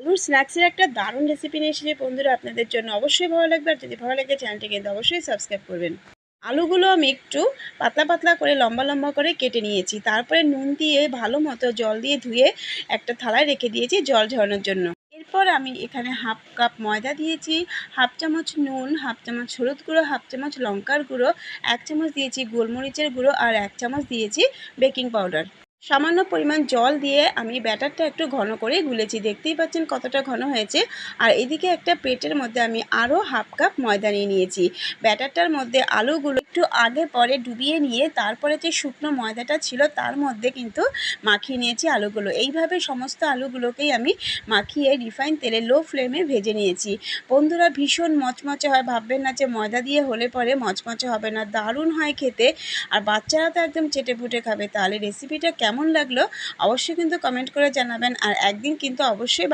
আলুর স্ন্যাক্সের একটা দারুণ রেসিপি নিয়ে এসেছি বন্ধুরা আপনাদের জন্য। অবশ্যই ভালো লাগবে, আর যদি ভালো লাগে চ্যানেলটি কিন্তু অবশ্যই সাবস্ক্রাইব করবেন। আলুগুলো আমি একটু পাতলা পাতলা করে লম্বা লম্বা করে কেটে নিয়েছি। তারপরে নুন দিয়ে ভালো মতো জল দিয়ে ধুয়ে একটা থালায় রেখে দিয়েছি জল ঝরানোর জন্য। এরপর আমি এখানে হাফ কাপ ময়দা দিয়েছি, হাফ চামচ নুন, হাফ চামচ হলুদ গুঁড়ো, হাফ চামচ লঙ্কার গুঁড়ো, 1 চামচ দিয়েছি গোলমরিচের গুঁড়ো আর 1 চামচ দিয়েছি বেকিং পাউডার। সামান্য পরিমাণ জল দিয়ে আমি ব্যাটারটা একটু ঘন করে গুলেছি, দেখতেই পাচ্ছেন কতটা ঘন হয়েছে। আর এদিকে একটা প্লেটের মধ্যে আমি আরও হাফ কাপ ময়দা নিয়ে নিয়েছি। ব্যাটারটার মধ্যে আলুগুলো একটু আগে পরে ডুবিয়ে নিয়ে তারপরে যে শুকনো ময়দাটা ছিল তার মধ্যে কিন্তু মাখিয়ে নিয়েছি আলুগুলো। এইভাবে সমস্ত আলুগুলোকেই আমি মাখিয়ে রিফাইন তেলে লো ফ্লেমে ভেজে নিয়েছি। বন্ধুরা ভীষণ মচমচে হয়, ভাববেন না যে ময়দা দিয়ে হলে পরে মচমচে হবে না, দারুণ হয় খেতে। আর বাচ্চারা তো একদম চেটেপুটে খাবে। তাহলে রেসিপিটা কেমন লাগলো অবশ্যই কিন্তু কমেন্ট করে জানাবেন, আর একদিন কিন্তু অবশ্যই